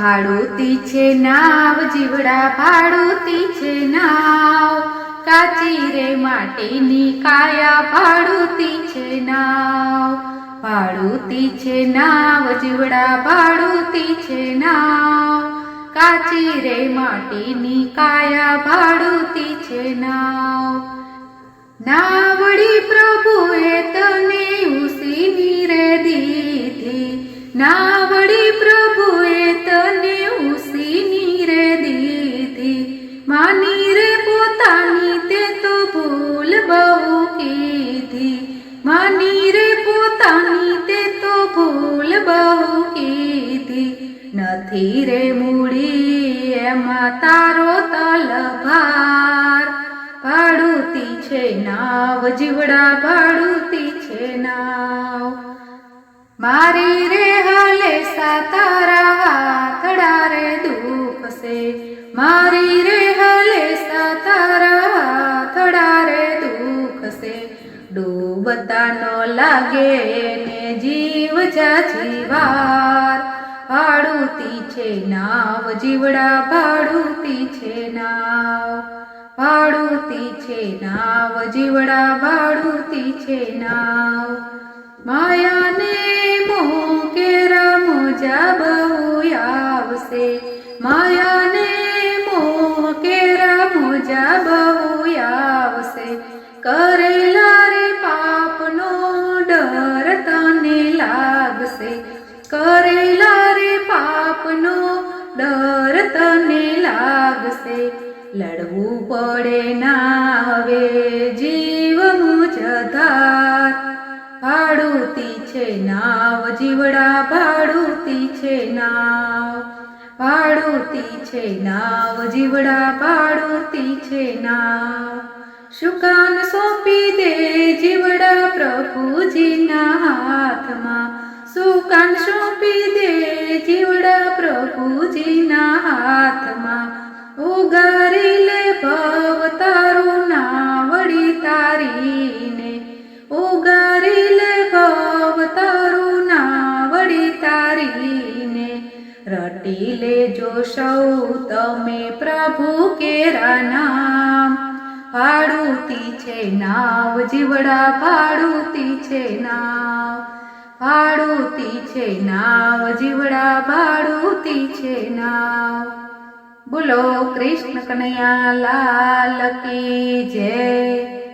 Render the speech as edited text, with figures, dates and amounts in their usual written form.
ભાડુતી છે નાવ જીવડા ભાડુતી છે નાવ, કાચી રે માટીની કાયા ભાડુતી છે નાવ, ભાડુતી છે નાવ જીવડા ભાડુતી છે નાવ, કાચી રે માટીની કાયા ભાડુતી છે નાવ. નાવડી પ્રભુએ તને ઉસીની રે દીધી, નાવડી પ્રભુએ તને ઉસીની રે દીધી, માની રે પોતાની તે તો ભૂલ બહુ કીધી, માની રે પોતાની તે તો ભૂલ બહુ કીધી, નથી રે મૂડી એમાં તારો તલભાર, ભાડુતી છે નાવ જીવડા ભાડુતી છે નાવ. મારી રે હલેસા તારા હાથડા રે દુઃખ છે, મારી રે હલેસા તારા હાથડા રે દુઃખ છે, ડૂબતા ન લાગે ને જીવ જાજી વાર, ભાડુતી છે નાવ જીવડા ભાડુતી છે નાવ, ભાડુતી છે નાવ જીવડા ભાડુતી છે નાવ. માયાને મોહ કેરા મોજા બહુ આવશે, માયાને મોહ કેરા મોજા બહુ આવશે, કરેલા રે પાપનો ડર તને લાગશે, કરેલા રે પાપનો ડર તને લાગશે, લડવું પડે ના હવે જીવ મુજધાર, ભાડુતી છે નાવ જીવડા ભાડુતી છે નાવ, ભાડુતી છે નાવ જીવડા ભાડુતી છે નાવ. શુકાન સોંપી દે જીવડા પ્રભુજીના હાથમાં, શુકાન સોંપી દે જીવડા પ્રભુજીના હાથમાં, ઉગારી લે ભવ તારું નાવડી તારીને, ઉગારી લે ભવ તારું નાવડી તારીને, રટી લેજો સૌ તમે પ્રભુ કેરા નામ, ભાડુતી છે નાવ જીવડા ભાડુતી છે નાવ, ભાડુતી છે નાવ જીવડા ભાડુતી છે નાવ. બોલો કૃષ્ણ કનૈયા લાલ કી જય.